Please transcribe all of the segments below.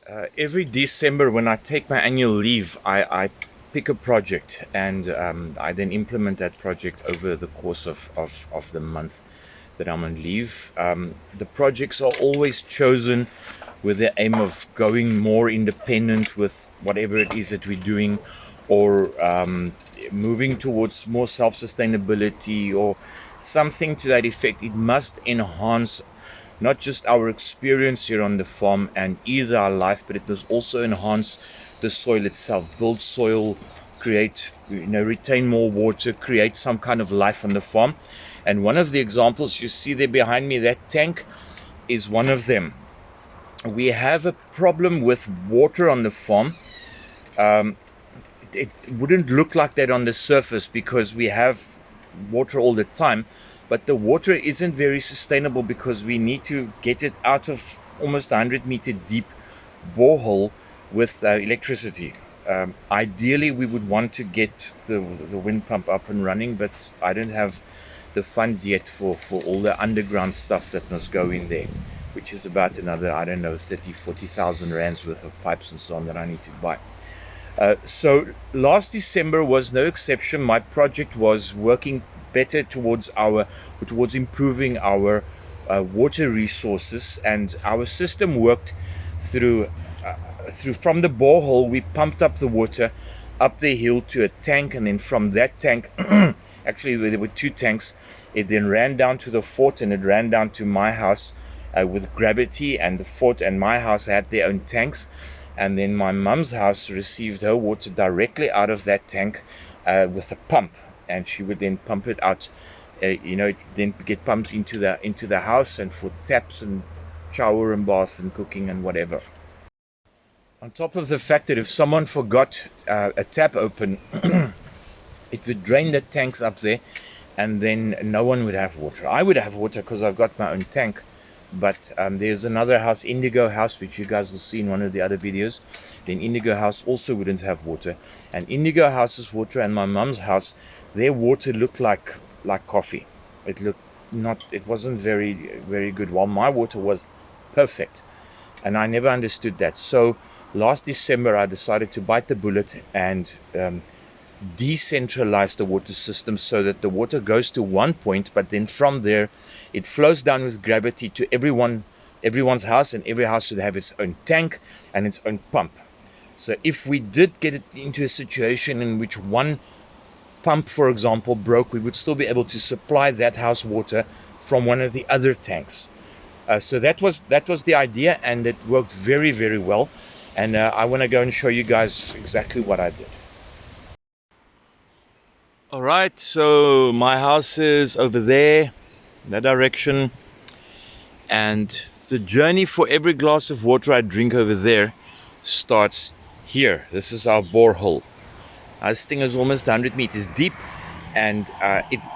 Every December when I take my annual leave, I pick a project and I then implement that project over the course of the month that I'm on leave. The projects are always chosen with the aim of going more independent with whatever it is that we're doing, or moving towards more self-sustainability or something to that effect. It must enhance not just our experience here on the farm and ease our life, but it must also enhance the soil itself, build soil, create, retain more water, create some kind of life on the farm. And one of the examples you see there behind me, that tank, is one of them. We have a problem with water on the farm. Um, it wouldn't look like that on the surface because we have water all the time, but the water isn't very sustainable because we need to get it out of almost 100-meter deep borehole with electricity. Ideally, we would want to get the wind pump up and running, but I don't have the funds yet for all the underground stuff that must go in there, which is about another, I don't know, 30,000-40,000 rands worth of pipes and so on that I need to buy. So last December was no exception. My project was working better towards improving our water resources, and our system worked through from the borehole. We pumped up the water up the hill to a tank, and then from that tank, actually there were two tanks. It then ran down to the fort, and it ran down to my house with gravity, and the fort and my house had their own tanks. And then my mum's house received her water directly out of that tank with a pump, and she would then pump it out. It then get pumped into the house and for taps and shower and bath and cooking and whatever. On top of the fact that if someone forgot a tap open, it would drain the tanks up there, and then no one would have water. I would have water because I've got my own tank. But there's another house, Indigo House, which you guys will see in one of the other videos. Then Indigo House also wouldn't have water. And Indigo House's water and my mum's house, their water looked like coffee. It wasn't very, very good, while my water was perfect. And I never understood that. So last December, I decided to bite the bullet and decentralize the water system so that the water goes to one point, but then from there it flows down with gravity to everyone's house, and every house should have its own tank and its own pump. So if we did get it into a situation in which one pump, for example, broke, we would still be able to supply that house water from one of the other tanks. So that was the idea, and it worked very, very well. And I want to go and show you guys exactly what I did. Alright, so my house is over there, in that direction, and the journey for every glass of water I drink over there starts here. This is our borehole. This thing is almost 100 meters deep, and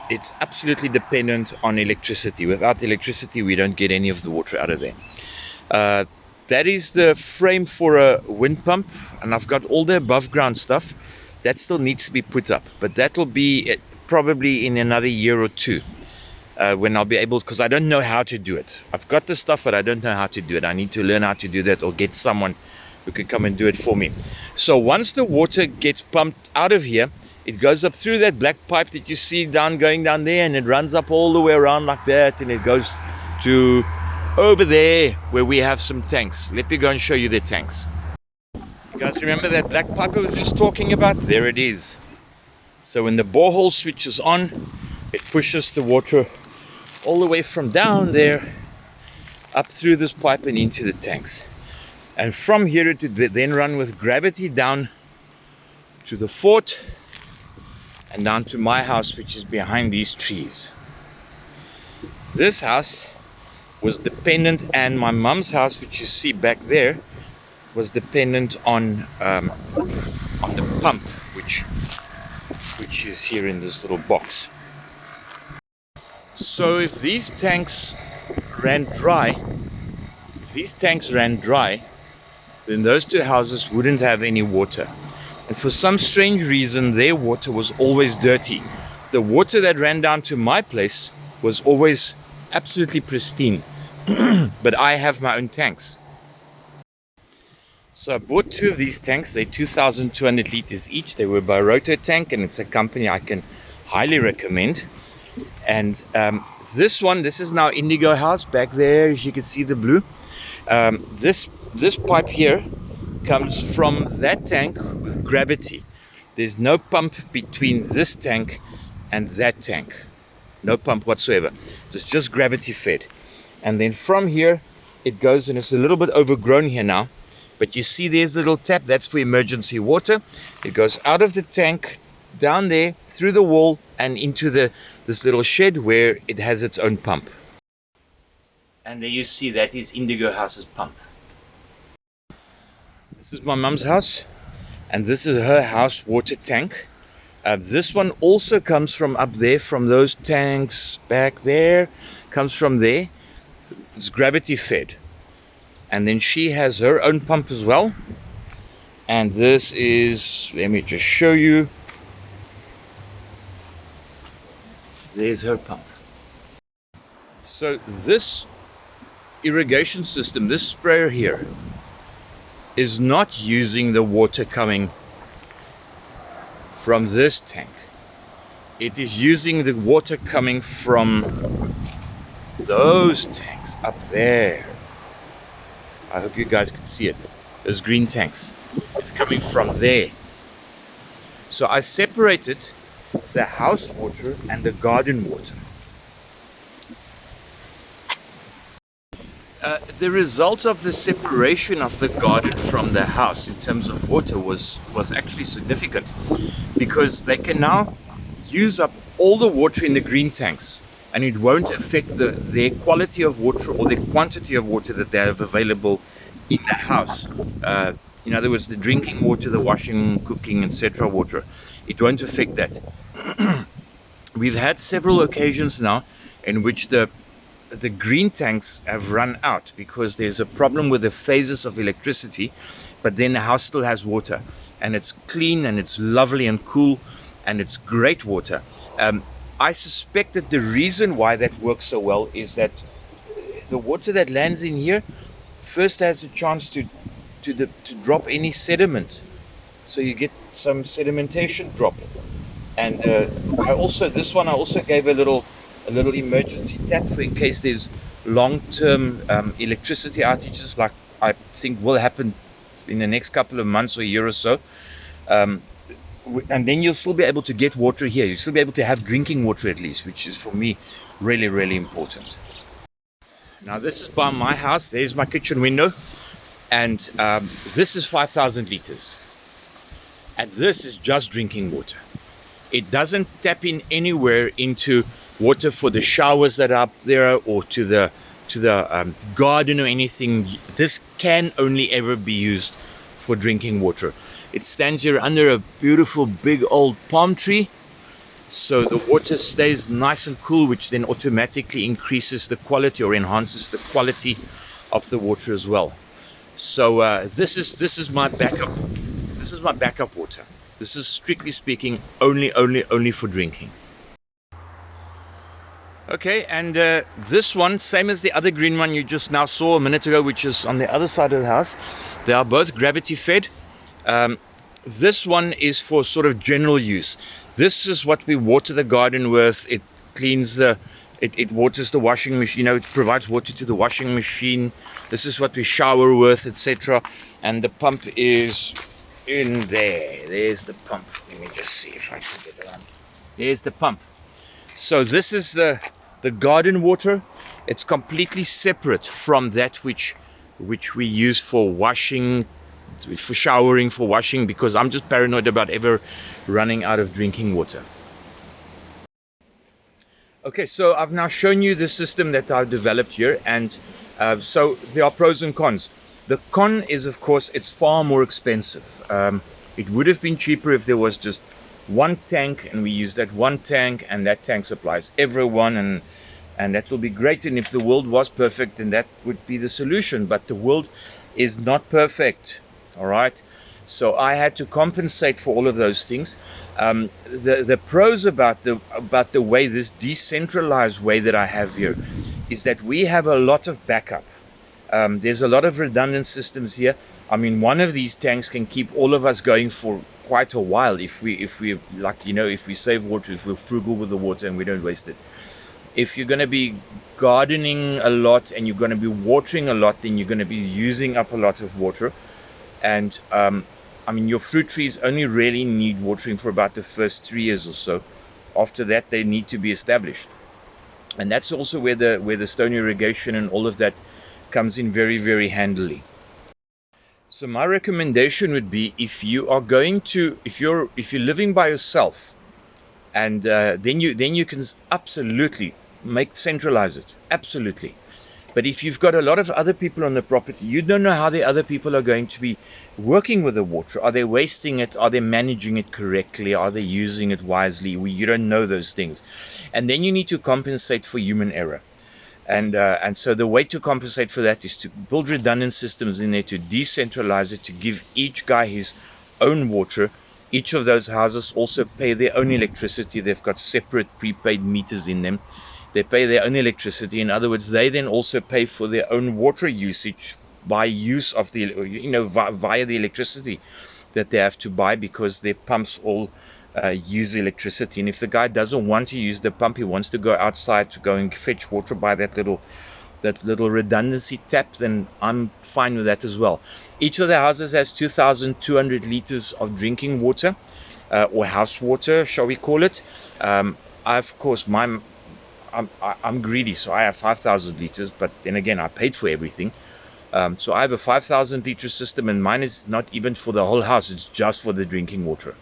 it's absolutely dependent on electricity. Without electricity, we don't get any of the water out of there. That is the frame for a wind pump, and I've got all the above ground stuff. That still needs to be put up, but that will be probably in another year or two when I'll be able, because I don't know how to do it. I've got the stuff, but I don't know how to do it. I need to learn how to do that, or get someone who can come and do it for me. So once the water gets pumped out of here, it goes up through that black pipe that you see going down there, and it runs up all the way around like that, and it goes to over there where we have some tanks. Let me go and show you the tanks. You guys remember that black pipe I was just talking about? There it is. So when the borehole switches on, it pushes the water all the way from down there up through this pipe and into the tanks. And from here it would then run with gravity down to the fort and down to my house, which is behind these trees. This house was dependent, and my mum's house, which you see back there, was dependent on the pump, which is here in this little box. So if these tanks ran dry, then those two houses wouldn't have any water. And for some strange reason, their water was always dirty. The water that ran down to my place was always absolutely pristine. But I have my own tanks. So I bought two of these tanks. They're 2,200 liters each. They were by Roto Tank, and it's a company I can highly recommend. And this is now Indigo House back there, as you can see the blue. This pipe here comes from that tank with gravity. There's no pump between this tank and that tank. No pump whatsoever. It's just gravity fed. And then from here it goes, and it's a little bit overgrown here now, but you see there's a little tap. That's for emergency water. It goes out of the tank, down there, through the wall, and into this little shed where it has its own pump. And there you see that is Indigo House's pump. This is my mum's house, and this is her house water tank. This one also comes from up there, from those tanks back there, comes from there. It's gravity fed. And then she has her own pump as well. And this is, let me just show you. There's her pump. So this irrigation system, this sprayer here, is not using the water coming from this tank. It is using the water coming from those tanks up there. I hope you guys can see it. Those green tanks. It's coming from there. So I separated the house water and the garden water. The result of the separation of the garden from the house in terms of water was actually significant, because they can now use up all the water in the green tanks, and it won't affect their quality of water or the quantity of water that they have available in the house. In other words, the drinking water, the washing, cooking, etc. water, it won't affect that. We've had several occasions now in which the green tanks have run out because there's a problem with the phases of electricity, but then the house still has water, and it's clean and it's lovely and cool and it's great water. I suspect that the reason why that works so well is that the water that lands in here first has a chance to drop any sediment, so you get some sedimentation drop. And I also gave a little emergency tap for in case there's long-term electricity outages, like I think will happen in the next couple of months or a year or so. And then you'll still be able to get water here. You'll still be able to have drinking water at least, which is for me really, really important. Now this is by my house. There's my kitchen window, and this is 5,000 liters, and this is just drinking water. It doesn't tap in anywhere into water for the showers that are up there, or to the garden or anything. This can only ever be used for drinking water. It stands here under a beautiful big old palm tree, so the water stays nice and cool, which then automatically increases the quality or enhances the quality of the water as well. So this is my backup. This is my backup water. This is, strictly speaking, only for drinking. Okay, and this one, same as the other green one you just now saw a minute ago, which is on the other side of the house. They are both gravity fed. This one is for sort of general use. This is what we water the garden with. It cleans it waters the washing machine. It provides water to the washing machine. This is what we shower with, etc. And the pump is in there. There's the pump. Let me just see if I can get around. There's the pump. So this is the garden water. It's completely separate from that which we use for washing, for showering, for washing, because I'm just paranoid about ever running out of drinking water. Okay, so I've now shown you the system that I've developed here, and so there are pros and cons. The con is, of course, it's far more expensive. It would have been cheaper if there was just one tank, and we use that one tank, and that tank supplies everyone, and that will be great. And if the world was perfect, then that would be the solution. But the world is not perfect. All right, so I had to compensate for all of those things. The pros about the way, this decentralized way that I have here, is that we have a lot of backup. There's a lot of redundant systems here. I mean, one of these tanks can keep all of us going for quite a while if we like, if we save water, if we're frugal with the water and we don't waste it. If you're going to be gardening a lot and you're going to be watering a lot, then you're going to be using up a lot of water. And I mean, your fruit trees only really need watering for about the first 3 years or so. After that, they need to be established. And that's also where the stone irrigation and all of that comes in very, very handily. So my recommendation would be, if you are going to, if you're living by yourself, and then you can absolutely centralize it, absolutely. But if you've got a lot of other people on the property, you don't know how the other people are going to be working with the water. Are they wasting it? Are they managing it correctly? Are they using it wisely? You don't know those things. And then you need to compensate for human error. And so the way to compensate for that is to build redundant systems in there, to decentralize it, to give each guy his own water. Each of those houses also pay their own electricity. They've got separate prepaid meters in them. They pay their own electricity. In other words, they then also pay for their own water usage by use of the, via the electricity that they have to buy, because their pumps all use electricity. And if the guy doesn't want to use the pump, he wants to go outside to go and fetch water by that little redundancy tap, then I'm fine with that as well. Each of the houses has 2,200 liters of drinking water, or house water, shall we call it. Of course, I'm greedy, so I have 5,000 liters, but then again, I paid for everything. So I have a 5,000 liter system, and mine is not even for the whole house, it's just for the drinking water.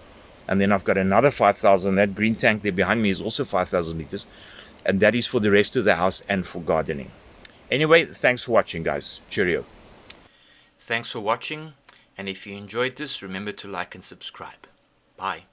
And then I've got another 5,000, that green tank there behind me is also 5,000 liters, and that is for the rest of the house and for gardening. Anyway, thanks for watching, guys. Cheerio. Thanks for watching, and if you enjoyed this, remember to like and subscribe. Bye.